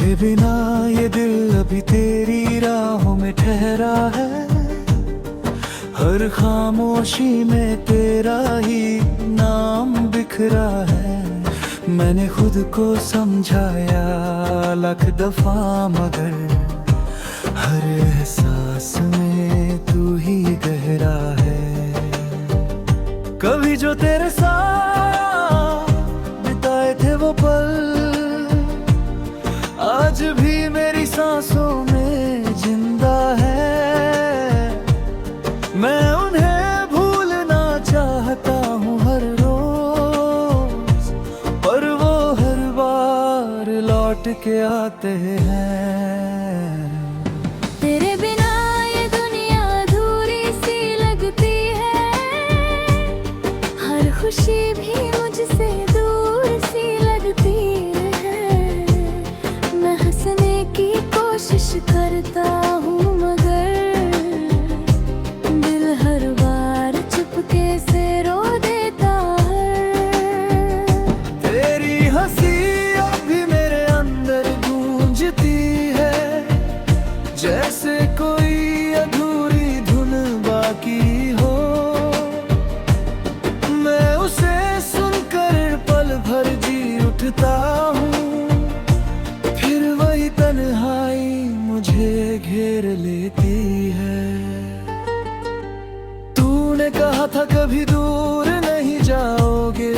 तेरे बिना ये दिल अभी तेरी राहों में ठहरा है। हर खामोशी में तेरा ही नाम बिखरा है। मैंने खुद को समझाया लाख दफा, मगर हर एहसास में तू ही गहरा है। कभी जो तेरे साथ बिताए थे वो पल आज भी मेरी सांसों में जिंदा है। मैं उन्हें भूलना चाहता हूँ हर रोज, पर वो हर बार लौट के आते हैं। तेरे बिना ये दुनिया अधूरी सी लगती है। हर खुशी भी मुझसे दूर सी लगती है। मैं हंसने की कोशिश करता हूँ, मगर दिल हर बार चुपके से रो देता है। तेरी हंसी अभी मेरे अंदर गूंजती है, जैसे कोई अधूरी धुन बाकी हो। मैं उसे सुनकर पल भर जी उठता हूँ, फिर वही तन्हाई मुझे घेर लेती है। तूने कहा था कभी दूर नहीं जाओगे,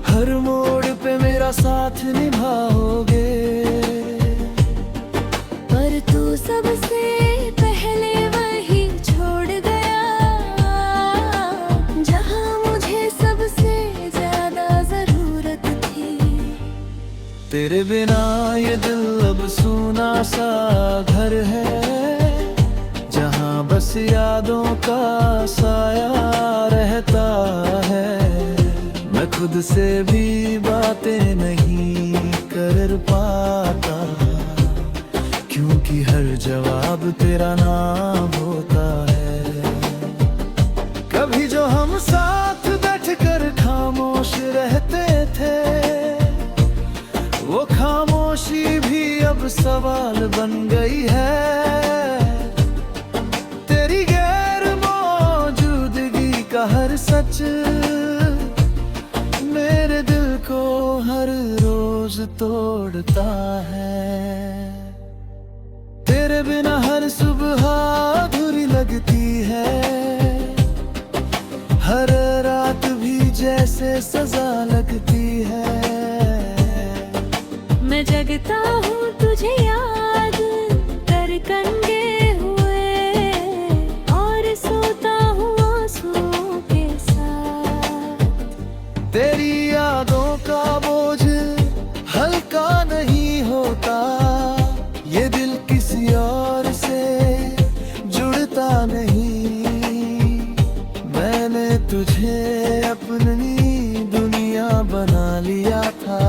हर मोड़ पे मेरा साथ निभाओगे। पर तू सबसे पहले वही छोड़ गया, जहां मुझे सबसे ज्यादा जरूरत थी। तेरे बिना ये दिल अब सूना सा घर है, जहां बस यादों का साया रहता है। मैं खुद से भी बातें नहीं कर पाता, क्योंकि हर जवाब तेरा नाम होता है। कभी जो हम साथ बैठकर खामोश रहते थे, वो खामोशी भी अब सवाल बन गई है। तेरी गैर मौजूदगी का हर सच मेरे दिल को हर रोज तोड़ता है। तेरे बिना हर सुबह अधूरी लगती है, हर रात भी जैसे सजा लगती है। मैं जगता हूँ तुझे याद कर कंगे हुए, और सोता हूँ आंसुओं के साथ। तेरी यादों का बोझ हल्का नहीं होता, ये दिल किसी और से जुड़ता नहीं। मैंने तुझे अपनी दुनिया बना लिया था,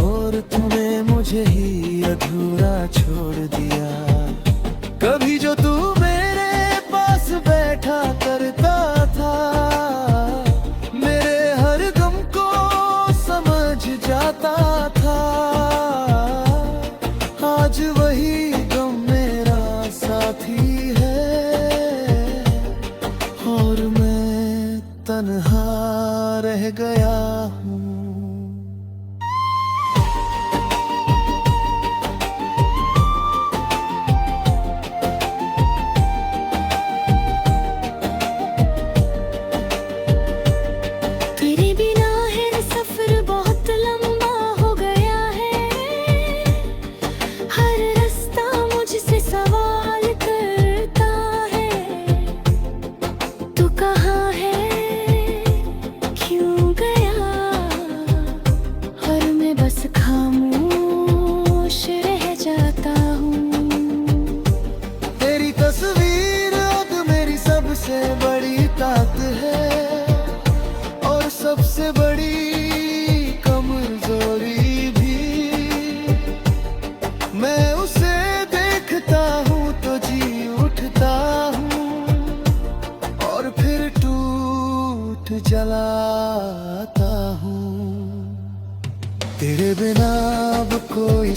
और तूने मुझे ही अधूरा छोड़ दिया। कभी जो तू मेरे पास बैठा करता था, मेरे हर गम को समझ जाता था। आज वही गम मेरा साथी है, और मैं तन्हा रह गया हूँ।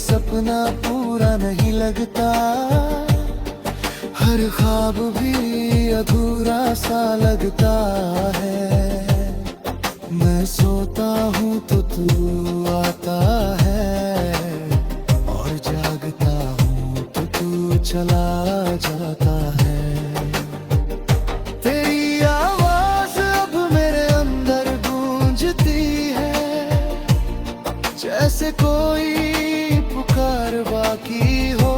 सपना पूरा नहीं लगता, हर ख्वाब भी अधूरा सा लगता है। मैं सोता हूँ तो तू आता है, और जागता हूँ तो तू चला जाता है। तेरी आवाज अब मेरे अंदर गूंजती है, जैसे कोई पुकार बाकी हो।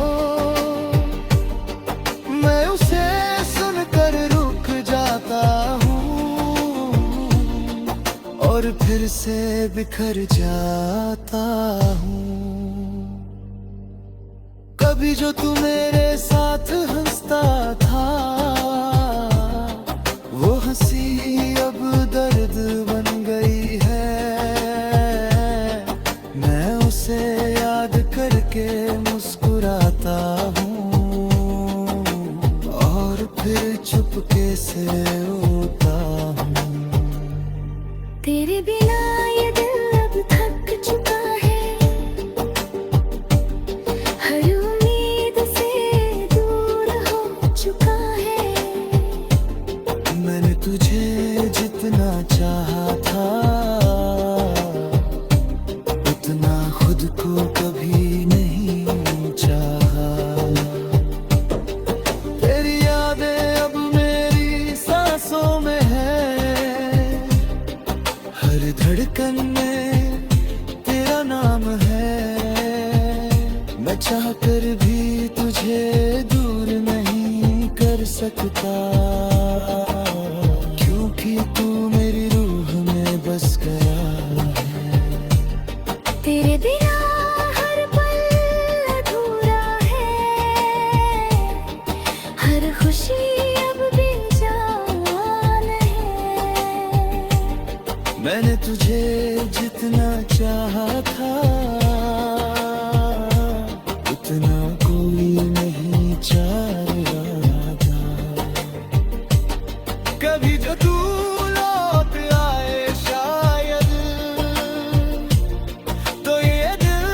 मैं उसे सुनकर रुक जाता हूँ, और फिर से बिखर जाता हूँ। कभी जो तू मेरे साथ हंसता था, वो हंसी अब दर्द बन गई है। मैं उसे याद करके मुस्कुराता हूँ, और फिर चुपके से रोता हूँ। तेरे बिना ये दिल अब थक चुका है, हर उम्मीद से दूर हो चुका है। मैंने तुझे जितना चाहा था, उतना खुद को कभी नहीं चाहा। तेरी यादें अब मेरी सांसों में है, हर धड़कन में तेरा नाम है। मैं चाहकर भी तुझे दूर नहीं कर सकता, क्योंकि तू मेरी रूह में बस गया है। तेरे बिना हर पल अधूरा है, हर खुशी अब बेजान है। मैंने तुझे जितना चाहा था, उतना कोई नहीं चाह रहा था। कभी जो तू लौट आए शायद, तो ये दिल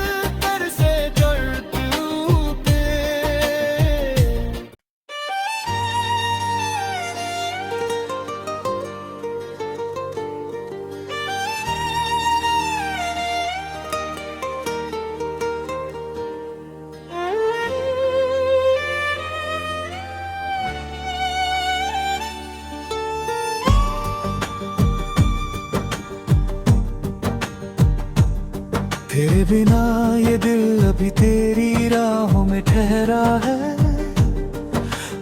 तर से टूटे। तेरे बिना ये दिल अभी तेरी राहों में ठहरा है,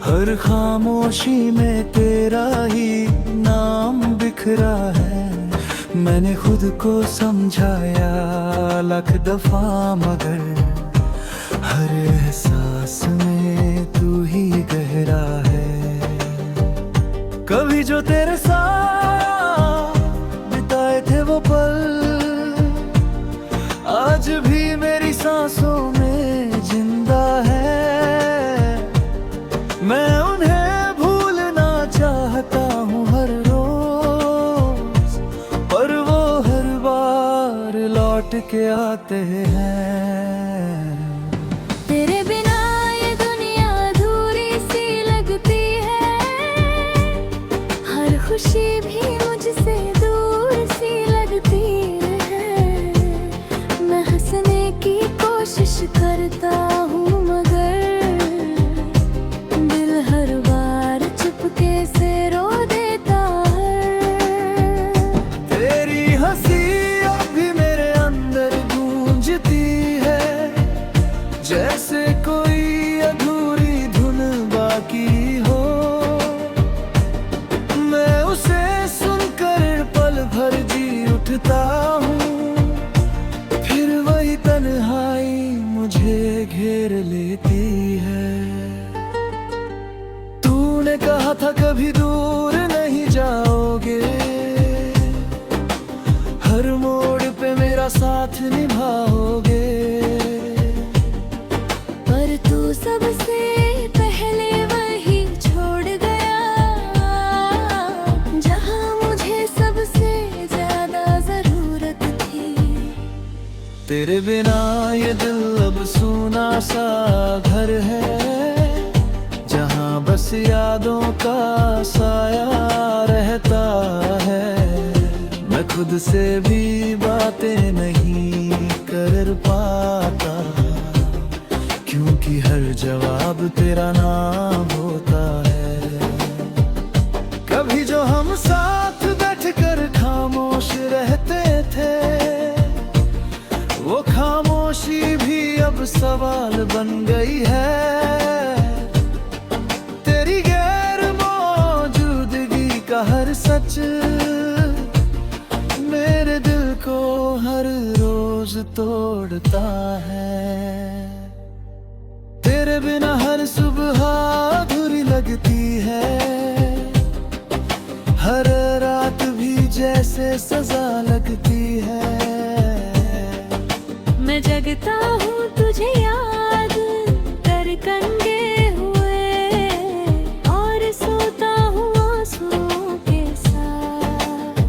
हर खामोशी में तेरा ही नाम बिखरा है। मैंने खुद को समझाया लाख दफा, मगर हर एहसास में तू ही गहरा है। कभी जो तेरे साथ बिताए थे वो पल, आज भी मेरी सांसों में जिंदा है। मैं उन्हें भूलना चाहता हूँ हर रोज, पर वो हर बार लौट के आते हैं। तेरे बिना ये दुनिया अधूरी सी लगती है, हर खुशी भी मुझसे दूर सी लगती है। मैं हंसने की कोशिश करता हूँ, मगर दिल हर बार चुपके से रो देता है। तेरी हंसी अभी मेरे अंदर गूंजती है, जैसे कोई अधूरी धुन बाकी हो। मैं उसे सुनकर पल भर जी उठता हूँ, फिर वही तन्हाई मुझे घेर लेती है। तूने कहा था कभी दूर नहीं जाओगे, हर मोड़ पे मेरा साथ निभाओगे। पर तू सबसे पहले वही छोड़ गया, जहाँ मुझे सबसे ज्यादा जरूरत थी। तेरे बिना ये दिल अब सा घर है, जहाँ बस यादों का साया रहता है। मैं खुद से भी बातें नहीं कर पाता, क्योंकि हर जवाब तेरा नाम होता है। कभी जो हम साथ बैठकर खामोश रहते थे, वो खामोशी भी अब सवाल बन गई है। तेरी गैर मौजूदगी का हर सच मेरे दिल को हर रोज तोड़ता है। तेरे बिना हर सुबह अधूरी लगती है, हर रात भी जैसे सजा लगती है। मैं जगता हूँ तुझे याद कर कंगे हुए, और सोता हूँ आंसुओं के साथ।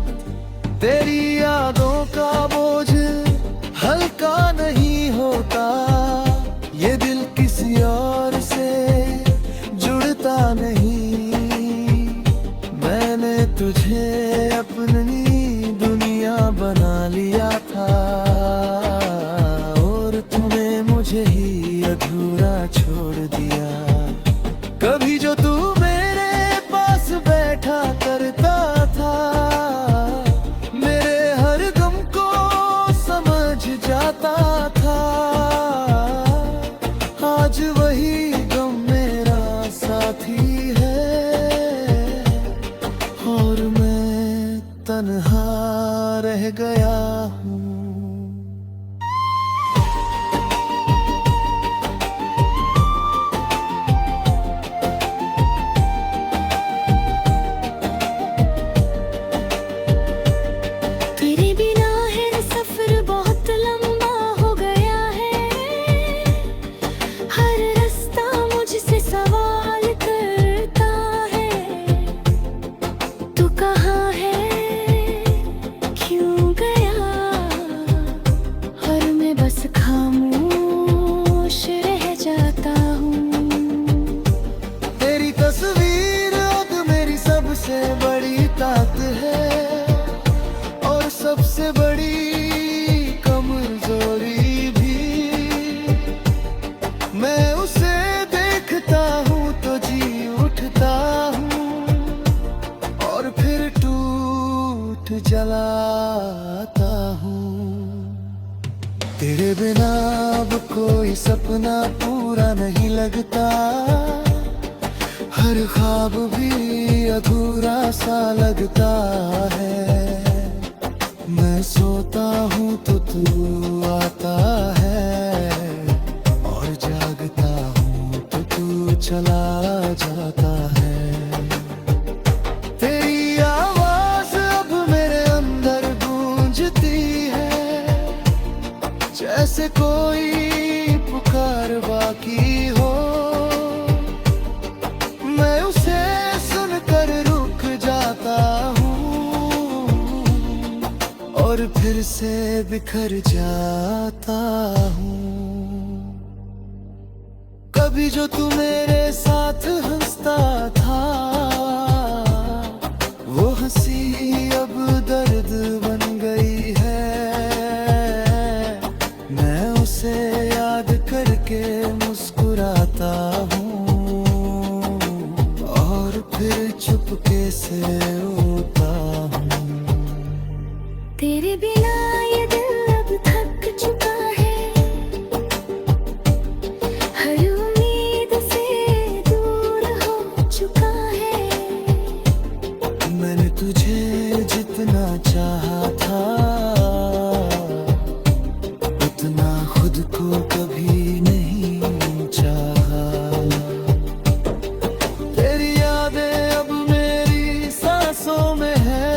तेरी यादों का बोझ हल्का नहीं होता, ये दिल किसी और से जुड़ता नहीं। मैंने तुझे अपनी दुनिया बना लिया था, और तूने मुझे ही अधूरा छोड़ दिया। कभी जो तू मेरे पास बैठा करता था, मेरे हर गम को समझ जाता था। आज वही गम मेरा साथी है, और मैं तन्हा रह गया हूँ। तेरे बिना है सफर बहुत लंबा हो गया है, हर रास्ता मुझसे सवाल करता है। तू कहाँ है, क्यों गया, और मैं बस खामोश रह जाता हूँ। तेरी तस्वीर अब मेरी सबसे बड़ी ताकत है, और सबसे बड़ी कमजोरी भी। मैं उसे देखता हूँ तो जी उठता हूँ, और फिर टूट जलाता हूँ। तेरे बिना अब कोई सपना पूरा नहीं लगता, हर ख्वाब भी अधूरा सा लगता है। मैं सोता हूँ तो तू आता है, और जागता हूँ तो तू चला जाता है। तेरी आवाज अब मेरे अंदर गूंजती है, जैसे कोई पुकार बाकी हो। मैं उसे सुनकर रुक जाता हूँ, और फिर से बिखर जाता हूँ। कभी जो तू मेरे साथ हंसता था, वो हंसी अब दर्द बन गई है। मैं उसे याद करके मुस्कुराता हूँ, और फिर चुपके से रोता हूँ। तेरे बिना ये दिल अब थक चुका है, हर उम्मीद से दूर हो चुका है। मैंने तुझे जितना चाहा था, उतना खुद को कभी नहीं चाहा। तेरी यादें अब मेरी सांसों में है,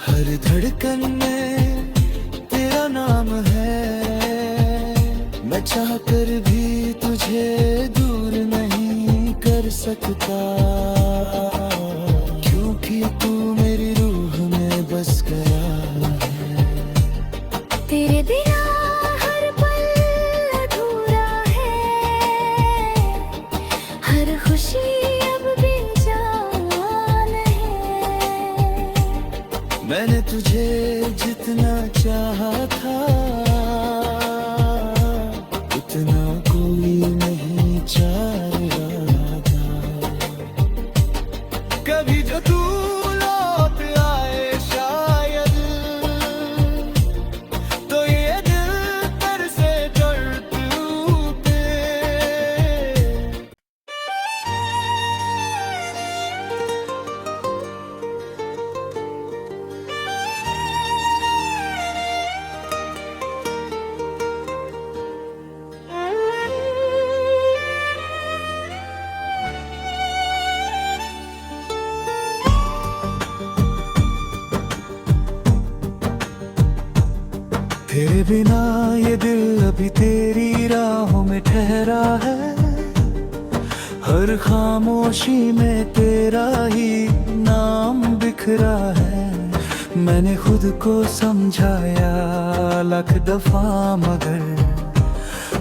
हर धड़कन में तेरा नाम है। मैं चाहकर भी तुझे दूर नहीं कर सकता, क्योंकि तू मेरी रूह में बस गया है। तेरे बिना हर पल कभी जो तू लौट आए शायद, तो ये दिल तर से टूटे। तेरे बिना ये दिल अभी तेरी राहों में ठहरा है, हर खामोशी में तेरा ही नाम बिखरा है। मैंने खुद को समझाया लाख दफा, मगर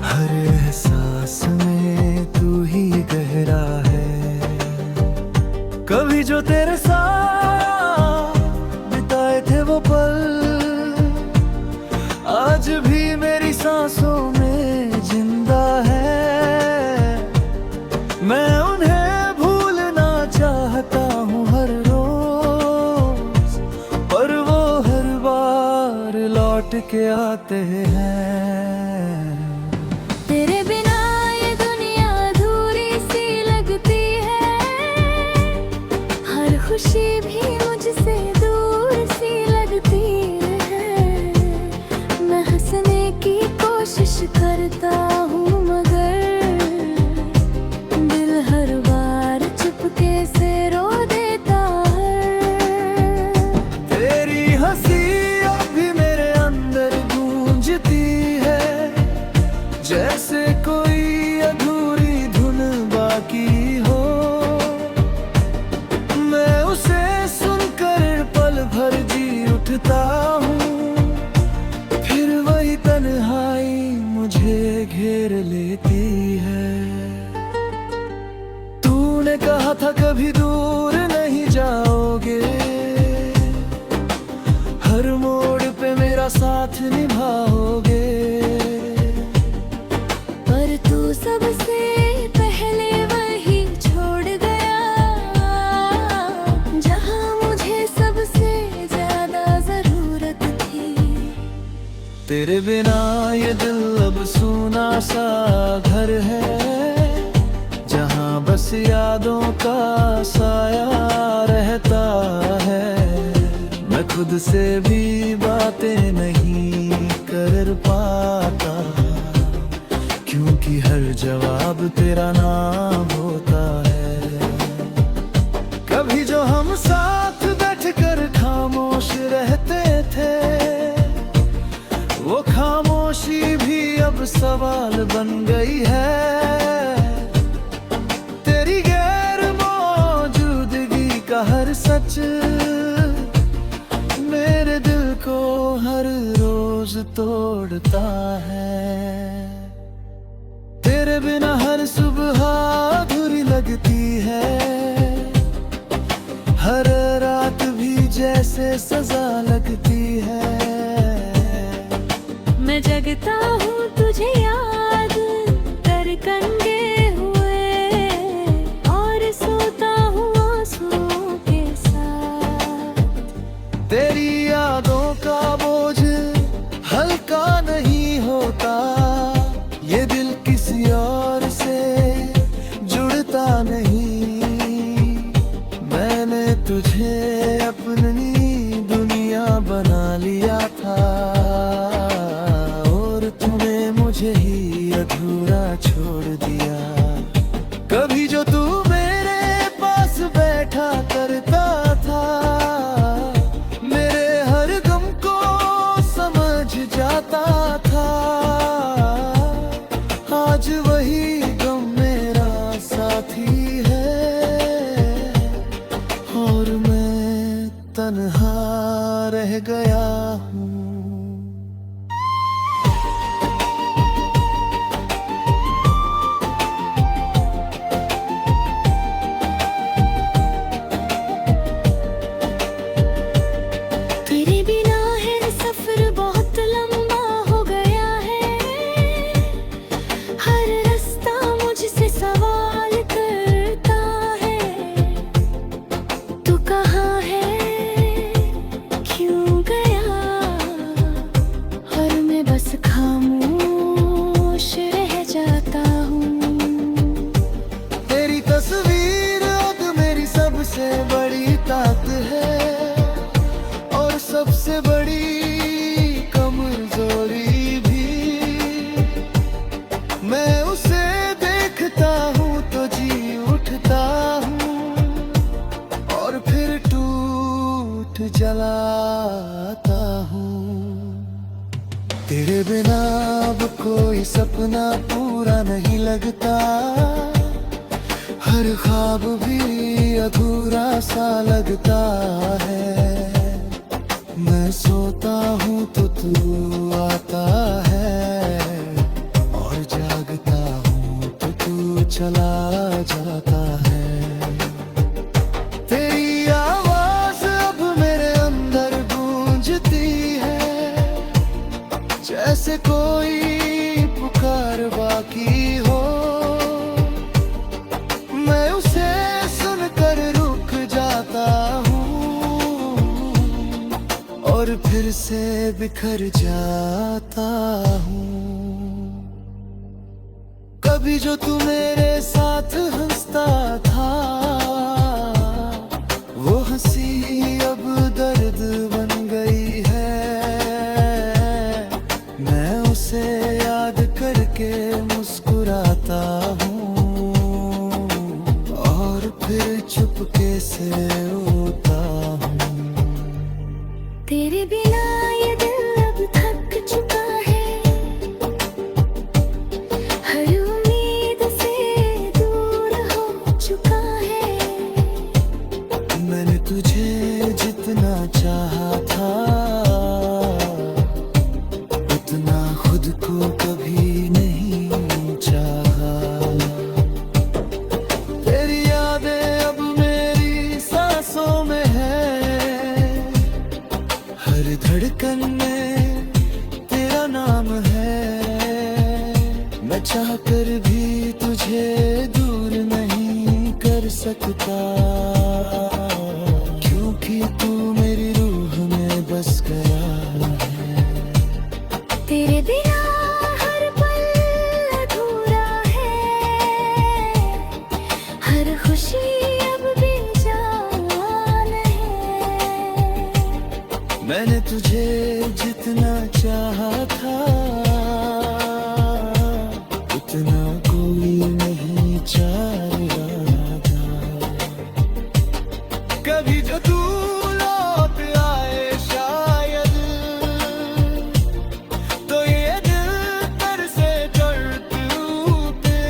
हर एहसास में तू ही गहरा है। कभी जो तेरे साथ बिताए थे वो पल आज भी मेरी सांसों में जिंदा है। मैं उन्हें भूलना चाहता हूँ हर रोज, पर वो हर बार लौट के आते हैं। तेरे बिना ये दुनिया अधूरी सी लगती है, हर खुशी भी मुझसे दूर सी लगती है। मैं हंसने की कोशिश करता हूँ, मगर दिल हर बार चुपके से रो देता है। तेरी हंसी अब भी मेरे अंदर गूंजती है, जैसे कोई अधूरी धुन बाकी हो। मैं उसे सुनकर पल भर जी उठता हूँ, फिर वही तन्हाई मुझे घेर लेती है। तूने कहा था कभी दूर नहीं जाओगे, हर मोड़ पे मेरा साथ निभाओगे। पर तू सबसे पहले वही छोड़ गया, जहाँ मुझे सबसे ज्यादा जरूरत थी। तेरे बिना ये दिल अब सूना सा घर है, जहाँ बस यादों का साया रहता है। मैं खुद से भी बातें नहीं कर पाता, क्योंकि हर जवाब तेरा नाम होता है। कभी जो हम साथ बैठकर खामोश रहते थे, वो खामोशी भी अब सवाल बन गई है। तेरी गैर मौजूदगी का हर सच मेरे दिल को हर रोज तोड़ता है। तेरे बिना हर सुबह अधूरी लगती है, हर रात भी जैसे सजा लगती है। मैं जगता हूँ तुझे याद कर कंगे हुए, और सोता हूँ आंसुओं के साथ। तेरी यादों का बोझ हल्का नहीं होता, ये दिल किसी और से जुड़ता नहीं। मैंने तुझे अपनी दुनिया बना लिया था, और तूने मुझे ही अधूरा छोड़ दिया। कभी जो तू मेरे पास बैठा करता था, मेरे हर गम को समझ जाता था। आज वही गम मेरा साथी है, और मैं तन्हा रह गया हूँ। सपना पूरा नहीं लगता, हर ख्वाब भी अधूरा सा लगता है। मैं सोता हूँ तो तू आता है, और जागता हूँ तो तू चला जाता है। तेरी आवाज अब मेरे अंदर गूंजती है, जैसे कोई पुकार बाकी हो। मैं उसे सुनकर रुक जाता हूँ, और फिर से बिखर जाता हूँ। कभी जो तू मेरे साथ हंसता था, वो हंसी अब दर्द बन गई है। मैं उसे याद करके मुस्कुराता हूँ, और फिर चुपके से रोता हूँ। तेरे बिना ये दिल अब थक चुका है, हर उम्मीद से दूर हो चुका है। मैंने तुझे जितना चाहा था, उतना खुद को कभी नहीं चाहा। तेरी यादें अब मेरी सांसों में है, हर धड़कन में तेरा नाम है। मैं चाहकर भी तुझे दूर नहीं कर सकता, क्योंकि तू मेरी रूह में बस गया है। तेरे बिना हर पल अधूरा है, हर खुशी अब बेजान है। मैंने तुझे जितना चाहा था, उतना कोई नहीं चाह रहा था। कभी जो तू लौट आए शायद, तो ये दिल तर से टूटे।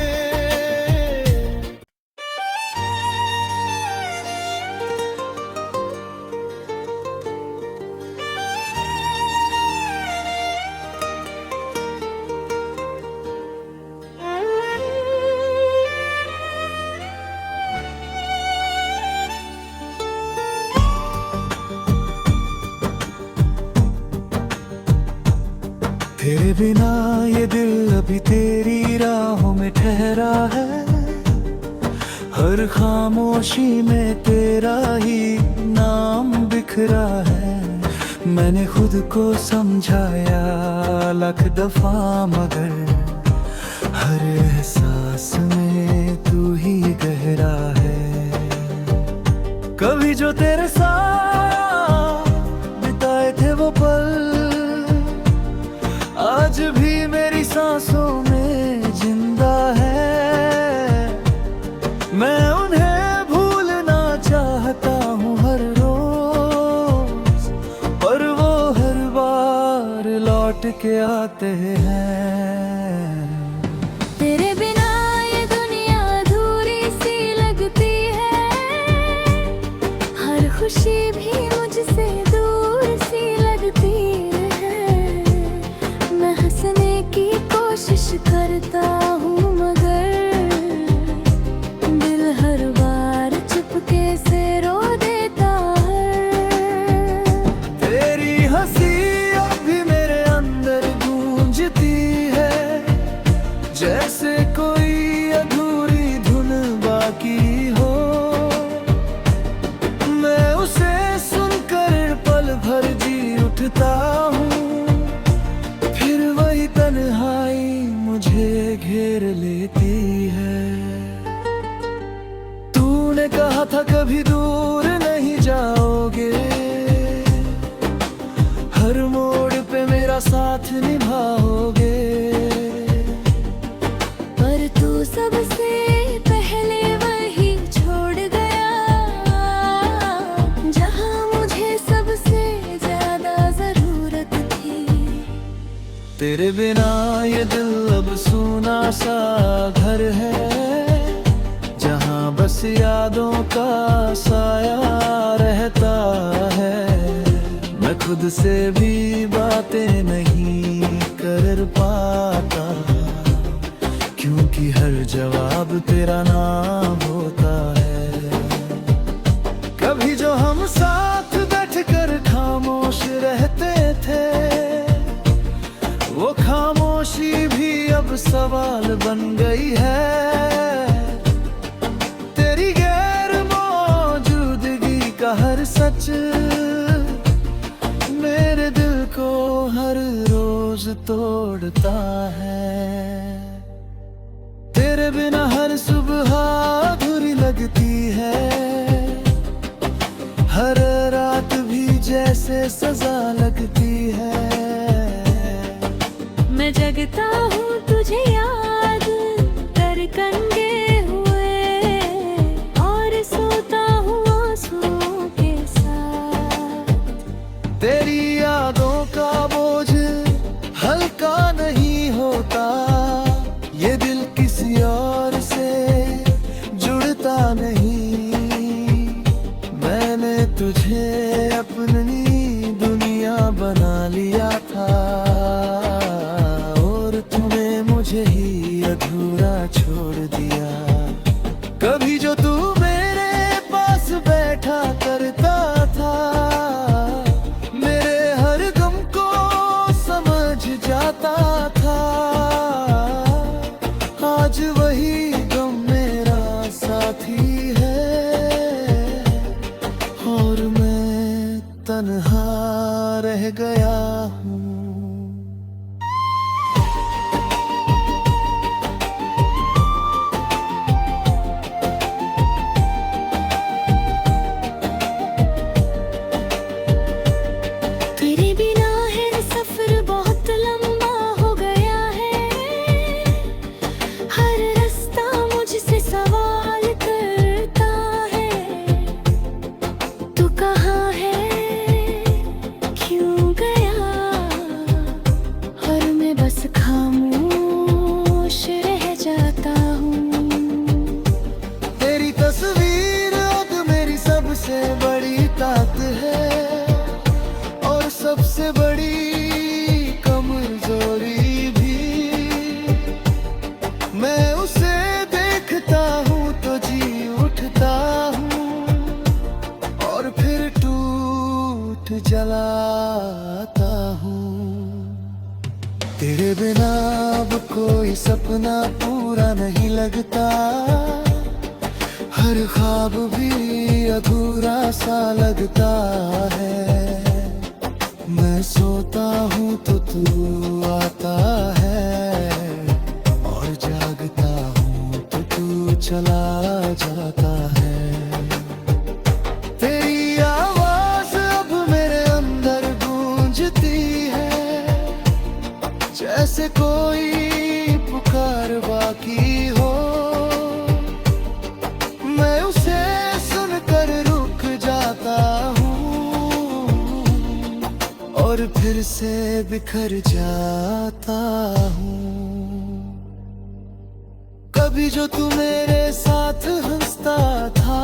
तेरे बिना ये दिल अभी तेरी राहों में ठहरा है, हर खामोशी में तेरा ही नाम बिखरा है। मैंने खुद को समझाया लाख दफा, मगर हर एहसास में तू ही गहरा है। कभी जो तेरे साथ बिताए थे वो पल, आज भी मेरी सांसों में जिंदा है। मैं उन्हें भूलना चाहता हूँ हर रोज, पर वो हर बार लौट के आते हैं। तेरे बिना ये दुनिया अधूरी सी लगती है, हर खुशी भी मुझसे दूर सी लगती है। मैं हंसने की कोशिश करता हूँ, मगर दिल हर बार चुपके से रो देता है। तेरी हंसी अब भी मेरे अंदर गूंजती है, जैसे कोई अधूरी धुन बाकी हो। मैं उसे सुनकर पल भर जी उठता हूँ, फिर वही तन्हाई मुझे घेर लेती है। तूने कहा था कभी दूर नहीं जाओगे, हर मोड़ पे मेरा साथ निभाओगे। पर तू सबसे पहले वही छोड़ गया, जहाँ मुझे सबसे ज्यादा जरूरत थी। तेरे बिना ये दिल अब सुन सा घर है, जहाँ बस यादों का साया रहता है। मैं खुद से भी बातें नहीं कर पाता, क्योंकि हर जवाब तेरा नाम होता है। कभी जो हम साथ बैठकर खामोश रहते थे, वो खामोशी भी अब सवाल बन गई है। तेरी गैर मौजूदगी का हर सच मेरे दिल को हर रोज तोड़ता है। तेरे बिना हर सुबह अधूरी लगती है, हर रात भी जैसे सजा लगती है। मैं जगता हूँ तुझे याद कर कंगे हुए, और सोता हूँ आंसुओं के साथ। तेरी यादों का बोझ हल्का नहीं होता, ये दिल किसी और से जुड़ता नहीं। मैंने तुझे अपनी दुनिया बना लिया था, और तूने मुझे ही अधूरा छोड़ दिया। कभी जो तू मेरे पास बैठा करता था, मेरे हर गम को समझ जाता था। आज वही गम मेरा साथी है, और मैं तन्हा रह गया हूँ। तेरे बिना है सफर बहुत लंबा हो गया है, हर रास्ता मुझसे सवाल करता है। तू कहाँ है, क्यों गया, और मैं बस खामोश रह जाता हूँ। तेरी तस्वीर अब मेरी सबसे बड़ी ताकत है, और सबसे बड़ी कमजोरी भी। मैं उसे देखता हूँ तो जी उठता हूँ, और फिर टूट जलाता हूँ। तेरे बिना अब कोई सपना पूरा नहीं लगता, हर ख्वाब भी अधूरा सा लगता है। मैं सोता हूँ तो तू आता है, और जागता हूँ तो तू चला जाता है। तेरी आवाज अब मेरे अंदर गूंजती है, जैसे कोई पुकार बाकी हो। मैं उसे सुनकर रुक जाता हूँ, और फिर से बिखर जाता हूँ। कभी जो तू मेरे साथ हंसता था,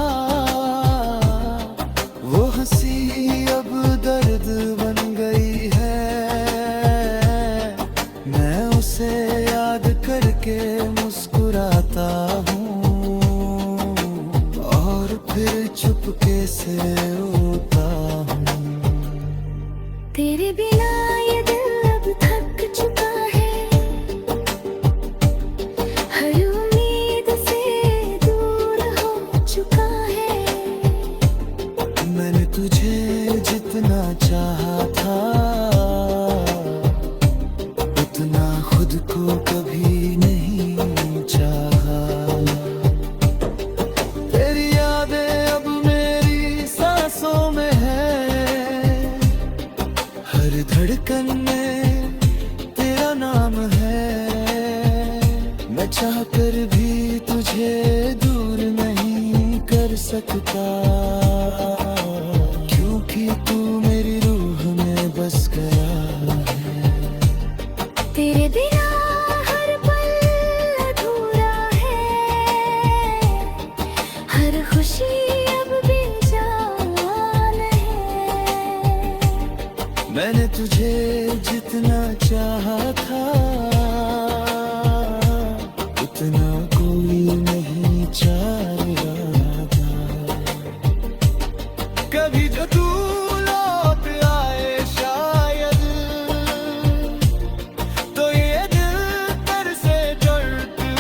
वो हंसी अब दर्द बन गई है। मैं उसे याद करके मुस्कुराता हूँ, और फिर चुपके से रोता हूँ। तेरे बिना ये दिल अब थक चुका है, हर उम्मीद से दूर हो चुका है। मैंने तुझे जितना चाहा था, उतना खुद को कभी नहीं चाहा। तेरी यादें अब मेरी सांसों में है, हर धड़कन में तेरा नाम है। मैं चाहकर भी तुझे दूर नहीं कर सकता, क्योंकि तू मेरी रूह में बस गया है। तेरे बिना हर पल बार याद आए। कभी जो तू लौट आए शायद, तो ये दिल तेरे से डरते।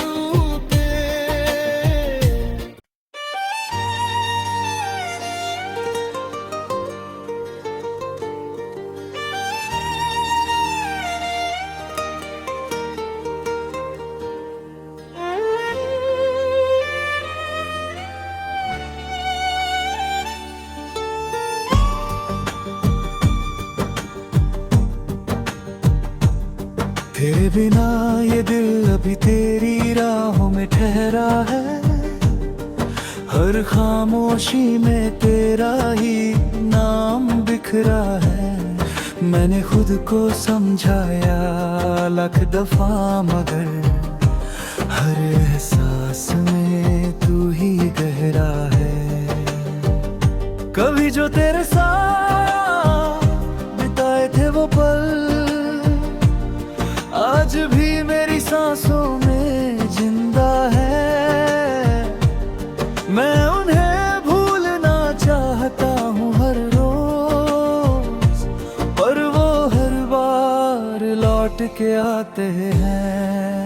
तेरे बिना ये दिल अभी तेरी राहों में ठहरा है। हर खामोशी में तेरा ही नाम बिखरा है। मैंने खुद को समझाया लाख दफा, मगर हर एहसास में तू ही गहरा है। कभी जो तेरे साथ बिताए थे वो पल आज भी मेरी सांसों में जिंदा है। मैं उन्हें भूलना चाहता हूँ हर रोज, पर वो हर बार लौट के आते हैं।